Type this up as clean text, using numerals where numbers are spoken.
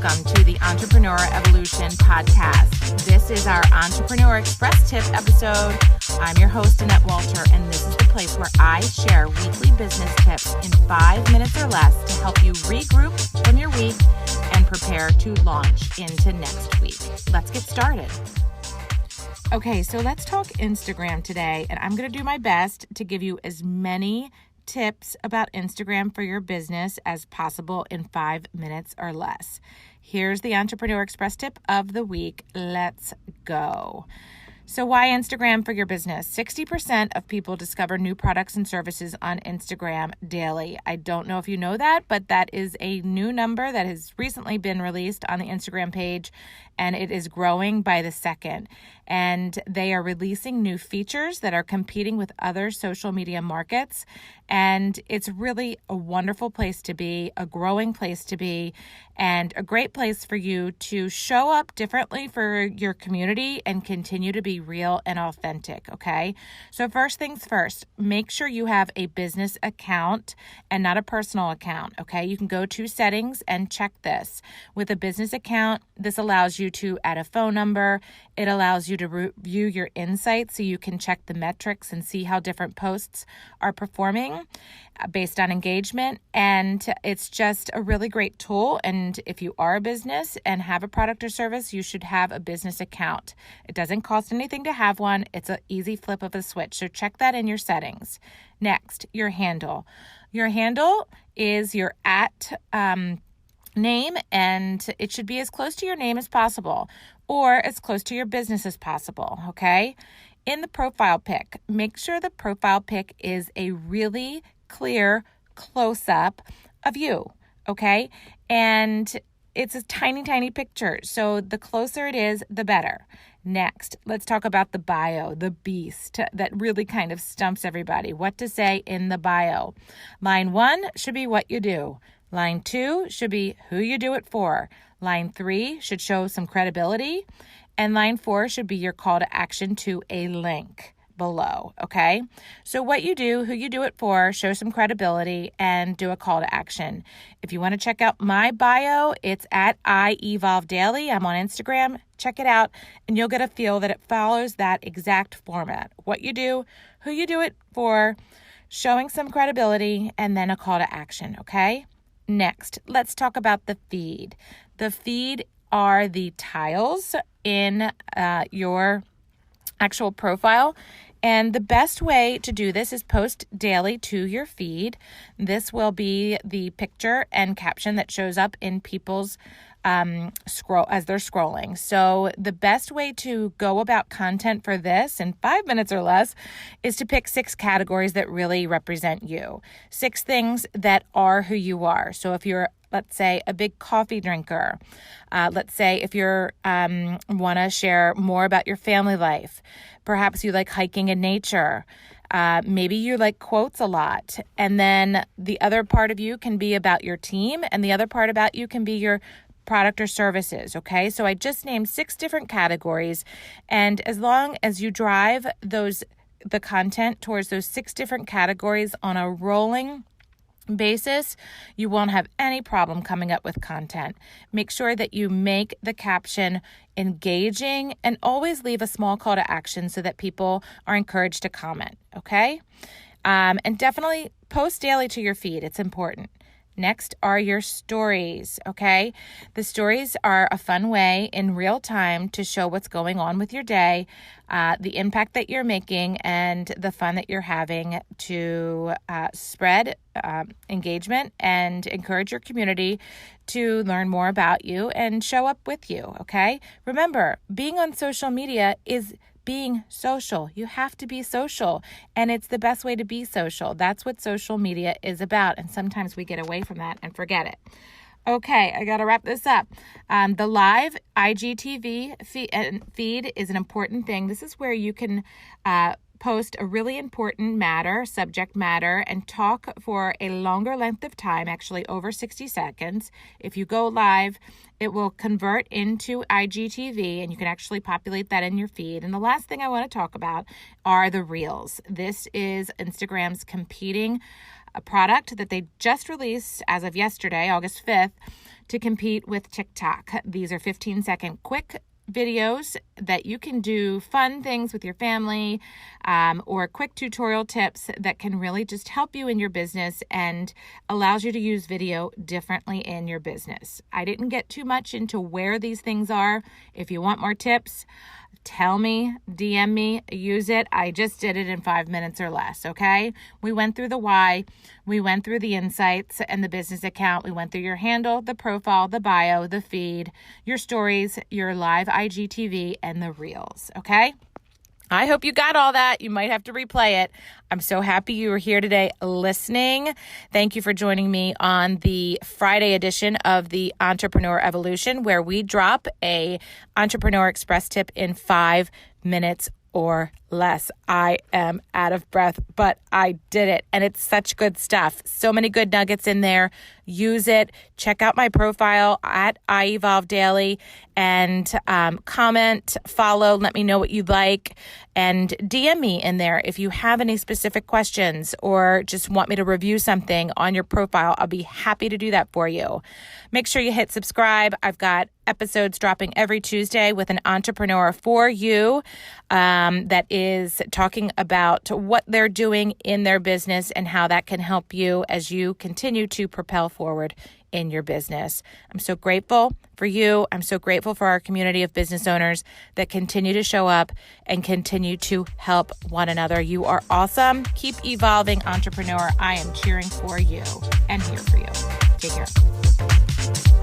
welcome to the Entrepreneur Evolution podcast. This is our Entrepreneur Express Tip episode. I'm your host, Annette Walter, and this is the place where I share weekly business tips in 5 minutes or less to help you regroup from your week and prepare to launch into next week. Let's get started. Okay, so let's talk Instagram today, and I'm going to do my best to give you as many tips about Instagram for your business as possible in 5 minutes or less. Here's the Entrepreneur Express tip of the week. Let's go. So why Instagram for your business? 60% of people discover new products and services on Instagram daily. I don't know if you know that, but that is a new number that has recently been released on the Instagram page, and it is growing by the second. And they are releasing new features that are competing with other social media markets. And it's really a wonderful place to be, a growing place to be, and a great place for you to show up differently for your community and continue to be real and authentic, okay? So first things first, make sure you have a business account and not a personal account, okay? You can go to settings and check this. With a business account, this allows you to add a phone number. It allows you to review your insights so you can check the metrics and see how different posts are performing based on engagement. And it's just a really great tool. And if you are a business and have a product or service, you should have a business account. It doesn't cost anything to have one. It's an easy flip of a switch. So check that in your settings. Next, your handle. Your handle is your name, and it should be as close to your name as possible or as close to your business as possible, okay? In the profile pic, make sure the profile pic is a really clear close-up of you, okay? And it's a tiny, tiny picture, so the closer it is, the better. Next, let's talk about the bio, the beast that really kind of stumps everybody. What to say in the bio. Line 1 should be what you do. Line 2 should be who you do it for. Line 3 should show some credibility. And line 4 should be your call to action to a link below, okay? So what you do, who you do it for, show some credibility, and do a call to action. If you want to check out my bio, it's at @IEvolveDaily. I'm on Instagram. Check it out, and you'll get a feel that it follows that exact format. What you do, who you do it for, showing some credibility, and then a call to action, okay? Next, let's talk about the feed. The feed are the tiles in your actual profile. And the best way to do this is post daily to your feed. This will be the picture and caption that shows up in people's scroll as they're scrolling. So the best way to go about content for this in 5 minutes or less is to pick 6 categories that really represent you. 6 things that are who you are. So if you're, let's say, a big coffee drinker, let's say if you're want to share more about your family life, perhaps you like hiking in nature. Maybe you like quotes a lot. And then the other part of you can be about your team, and the other part about you can be your product or services, okay? So I just named 6 different categories, and as long as you drive the content towards those 6 different categories on a rolling basis, you won't have any problem coming up with content. Make sure that you make the caption engaging and always leave a small call to action so that people are encouraged to comment, okay? And definitely post daily to your feed. It's important. Next are your stories, okay? The stories are a fun way in real time to show what's going on with your day, the impact that you're making, and the fun that you're having to spread engagement and encourage your community to learn more about you and show up with you, okay? Remember, being on social media is being social. You have to be social, and it's the best way to be social. That's what social media is about, and sometimes we get away from that and forget it. Okay, I got to wrap this up. The live IGTV feed is an important thing. This is where you can post a really important subject matter, and talk for a longer length of time, actually over 60 seconds. If you go live, it will convert into IGTV, and you can actually populate that in your feed. And the last thing I want to talk about are the Reels. This is Instagram's competing a product that they just released as of yesterday, August 5th, to compete with TikTok. These are 15-second quick videos that you can do fun things with your family, or quick tutorial tips that can really just help you in your business and allows you to use video differently in your business. I didn't get too much into where these things are. If you want more tips, tell me, DM me, use it. I just did it in 5 minutes or less, okay? We went through the why, we went through the insights and the business account. We went through your handle, the profile, the bio, the feed, your stories, your live IGTV, and the reels, okay? I hope you got all that. You might have to replay it. I'm so happy you were here today listening. Thank you for joining me on the Friday edition of the Entrepreneur Evolution, where we drop a Entrepreneur Express tip in 5 minutes or less. I am out of breath, but I did it. And it's such good stuff. So many good nuggets in there. Use it. Check out my profile at iEvolve Daily and comment, follow, let me know what you'd like, and DM me in there if you have any specific questions or just want me to review something on your profile. I'll be happy to do that for you. Make sure you hit subscribe. I've got episodes dropping every Tuesday with an entrepreneur for you that is talking about what they're doing in their business and how that can help you as you continue to propel forward in your business. I'm so grateful for you. I'm so grateful for our community of business owners that continue to show up and continue to help one another. You are awesome. Keep evolving, entrepreneur. I am cheering for you and here for you. Take care.